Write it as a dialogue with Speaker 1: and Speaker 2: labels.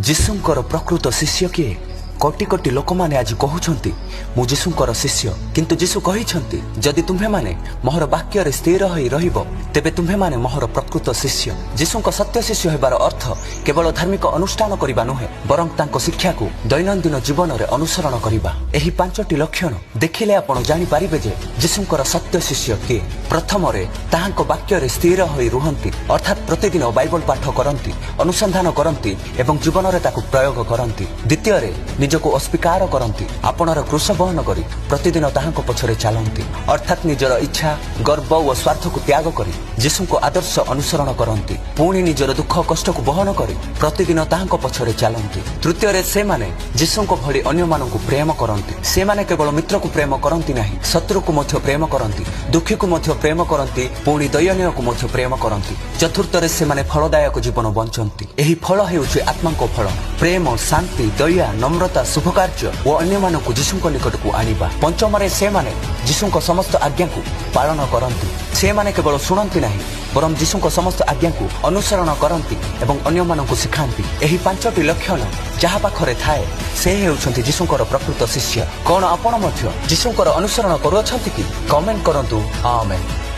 Speaker 1: ଯୀଶୁଙ୍କର ପ୍ରକୃତ ଶିଷ୍ୟ କିଏ? କୋଟି କୋଟି ଲୋକମାନେ ଆଜି କହୁଛନ୍ତି ମୁଁ ଯୀଶୁଙ୍କର ଶିଷ୍ୟ, କିନ୍ତୁ ଯୀଶୁ କହିଛନ୍ତି ଯଦି ତୁମ୍ଭେମାନେ ମୋହର ବାକ୍ୟରେ ସ୍ଥିର ହୋଇ ରହିବ ତେବେ ତୁମ୍ଭେମାନେ ମୋହର ପ୍ରକୃତ ଶିଷ୍ୟ। ଯୀଶୁଙ୍କ ସତ୍ୟ ଶିଷ୍ୟ ହେବାର ଅର୍ଥ କେବଳ ଧାର୍ମିକ ଅନୁଷ୍ଠାନ କରିବା ନୁହେଁ, ବରଂ ତାଙ୍କ ଶିକ୍ଷାକୁ ଦୈନନ୍ଦିନ ଜୀବନରେ ଅନୁସରଣ କରିବା। ଏହି 5ଟି ଲକ୍ଷଣ ଦେଖିଲେ ଆପଣ ଜାଣିପାରିବେ ଯେ ଯୀଶୁଙ୍କର ସତ୍ୟ ଶିଷ୍ୟ କିଏ। ପ୍ରଥମରେ ତାହାଙ୍କ ବାକ୍ୟରେ ସ୍ଥିର ହୋଇ ରୁହନ୍ତି, ଅର୍ଥାତ୍ ପ୍ରତିଦିନ ବାଇବଲ ପାଠ କରନ୍ତି, ଅନୁସନ୍ଧାନ କରନ୍ତି ଏବଂ ଜୀବନରେ ତାକୁ ପ୍ରୟୋଗ କରନ୍ତି। ଦ୍ୱିତୀୟରେ ନିଜକୁ ଅସ୍ୱୀକାର କରନ୍ତି, ଆପଣାର କ୍ରୁଶ ବହନ କରି ପ୍ରତିଦିନ ତାହାଙ୍କ ପଛରେ ଚାଲନ୍ତି, ଅର୍ଥାତ୍ ନିଜର ଇଚ୍ଛା, ଗର୍ବ ଓ ସ୍ୱାର୍ଥକୁ ତ୍ୟାଗ କରି ଯୀଶୁଙ୍କ ଆଦର୍ଶ ଅନୁସରଣ କରନ୍ତି, ପୁଣି ନିଜର ଦୁଃଖ କଷ୍ଟକୁ ବହନ କରି ପ୍ରତିଦିନ ତାହାଙ୍କ ପଛରେ ଚାଲନ୍ତି। ତୃତୀୟରେ ସେମାନେ ଯୀଶୁଙ୍କ ଭଳି ଅନ୍ୟମାନଙ୍କୁ ପ୍ରେମ କରନ୍ତି। ସେମାନେ କେବଳ ମିତ୍ରକୁ ପ୍ରେମ କରନ୍ତି ନାହିଁ, ଶତ୍ରୁକୁ ମଧ୍ୟ ପ୍ରେମ କରନ୍ତି, ଦୁଃଖୀକୁ ମଧ୍ୟ ପ୍ରେମ କରନ୍ତି, ପୁଣି ଦୟନୀୟକୁ ମଧ୍ୟ ପ୍ରେମ କରନ୍ତି। ଚତୁର୍ଥରେ ସେମାନେ ଫଳଦାୟକ ଜୀବନ ବଞ୍ଚନ୍ତି। ଏହି ଫଳ ହେଉଛି ଆତ୍ମାଙ୍କ ଫଳ, ପ୍ରେମ, ଶାନ୍ତି, ଦୟା, ନମ୍ରତା, ଶୁଭ କାର୍ଯ୍ୟ ଓ ଅନ୍ୟମାନଙ୍କୁ ଯୀଶୁଙ୍କ ନିକଟକୁ ଆଣିବା। ପଞ୍ଚମରେ ସେମାନେ ଯୀଶୁଙ୍କ ସମସ୍ତ ଆଜ୍ଞାକୁ ପାଳନ କରନ୍ତି। ସେମାନେ କେବଳ ଶୁଣନ୍ତି ନାହିଁ, ବରଂ ଯୀଶୁଙ୍କ ସମସ୍ତ ଆଜ୍ଞାକୁ ଅନୁସରଣ କରନ୍ତି ଏବଂ ଅନ୍ୟମାନଙ୍କୁ ଶିଖାନ୍ତି। ଏହି 5ଟି ଲକ୍ଷଣ ଯାହା ପାଖରେ ଥାଏ ସେ ହେଉଛନ୍ତି ଯୀଶୁଙ୍କର ପ୍ରକୃତ ଶିଷ୍ୟ। କଣ ଆପଣ ମଧ୍ୟ ଯୀଶୁଙ୍କର ଅନୁସରଣ କରୁଅଛନ୍ତି କି? କମେଣ୍ଟ କରନ୍ତୁ। ଆମେନ୍।